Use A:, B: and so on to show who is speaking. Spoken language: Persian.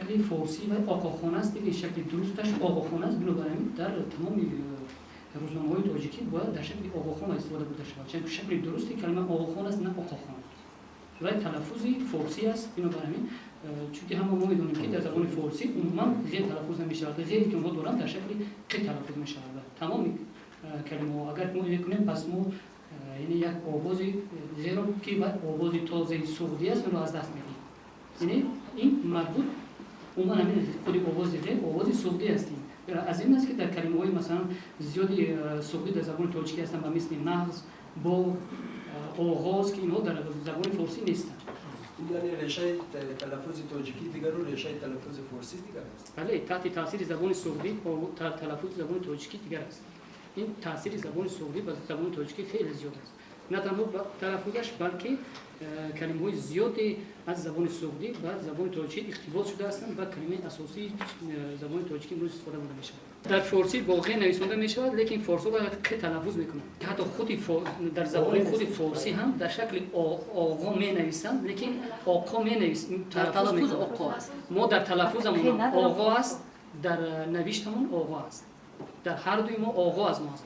A: شکل فارسی و آقاخوانه است دیگه، شکل درستش آقاخوانه است. بنابراین در تمام روزنامه‌های تاجیکی باید در شکل آقاخوان استفاده بوده شود، چون شکل درستی کلمه آقاخوان است نه آقاخوان و تلفظی فارسی است. بنابراین چون همه ما می‌دونیم که در زبان فارسی عموما غیر تلفظ نمی‌شود، غیری که ما دارن در شکل ق تلفظ می‌شود. تمام کلمه اگر ما بکنیم پس ما یعنی یک آوازی زیرا که بعد آوازی تازه سعودی است رو از دست میدیم. یعنی این مربوط عموما همین خود آواز دیگه آواز سعودی هستیم. از این است که در کلمه‌های مثلا زیادی سعودی در زبان تاجیکی هستن و مثل نغز با آغاز که اینها در زبان فارسی نیستن.
B: یعنی ریشه تلفظ تاجیکی دیگر و ریشه تلفظ فارسی دیگر است.
A: بله، تحت تاثیر زبان سعودی و تلفظ زبان تاجیکی دیگر است. این تاثیر زبان سعودی و زبان تاجیکی خیلی زیاد است. نه تنها تلفظش بلکه کلمه‌های زیادی از زبان سعودی و زبان تاجیکی اقتباس شده هستند و کلمه اساسی زبان تاجیکی امروز استفاده می‌شود. در فارسی با غ نویسنده می‌شود، لیکن فارسی را ق تلفظ می‌کنند. حتی خود در زبان خود فارسی هم در شکل آقا می‌نویسند، لیکن آقا می‌نویسند.
C: تلفظ آقا است.
A: ما در تلفظمون آقا است، در نوشتمون آقا است. در هر دوی ما آقا از ما است.